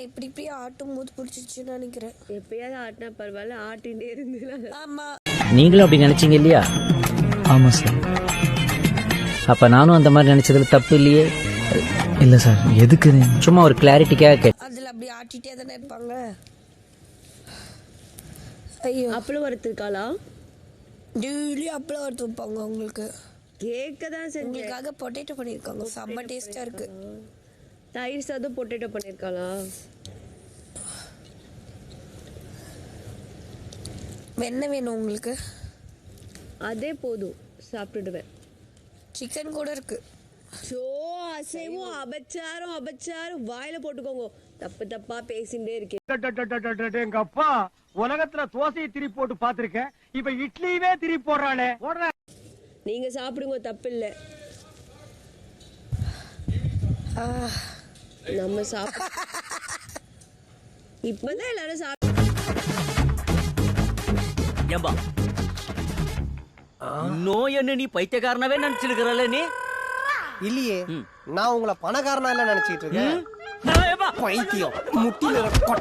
இப்படி இப்படி ஆட்டும் போது பிடிச்சிச்சுன்னு நினைக்கிறேன். எப்பயாவது ஆட்டினா பரவாயில்ல, ஆட்டிகிட்டே இருந்து. ஆமா, நீங்களும் அப்படி நினைச்சீங்க இல்லையா? ஆமாம் சார். அப்ப நானும் அந்த மாதிரி நினைச்சதுல தப்பு இல்லையே. இல்லை சார், எதுக்கு? சும்மா ஒரு கிளாரிட்டிக்காக கேட்டேன். அதுல அப்படி ஆட்டிட்டே தானே இருப்பாங்க. ஐயோ, அப்பளம் வறுத்துருக்காளா? டெய்லி அப்பளம் வறுத்து வைப்பாங்க உங்களுக்கு. கேட்க தான் செஞ்சேன். உங்களுக்காக பொட்டேட்டோ பண்ணியிருக்காங்க, செம்ம டேஸ்டா இருக்கு. தயிர் சாதம் பொட்டேட்டோ பண்ணியிருக்காளா? என்ன வேணும் உங்களுக்கு? அதே போதும், சாப்பிட்டுடுவேன். சிக்கன் கூட இருக்கு. சோ அசைவும் அபச்சாரம் வாயில போட்டுக்கோங்க. தப்பு தப்பா பேசிட்டே இருக்கேன். எங்க அப்பா உலகத்துல தோசையை திருப்பி போட்டு பாத்திருக்கேன், இப்ப இட்லியவே திருப்பி போடுறானே. நீங்க சாப்பிடுங்க, தப்பு இல்ல. நம்ம சாப்பிட இப்பதான் எல்லாரும் ஏம்பா இன்னும் என்ன நீ பைத்தியக்காரனாவே நினைச்சிருக்கிறல்ல நீ? இல்லையே, நான் உங்களை பணக்காரனா இல்ல நினைச்சிட்டு இருக்கேன். பைத்தியம் முட்டில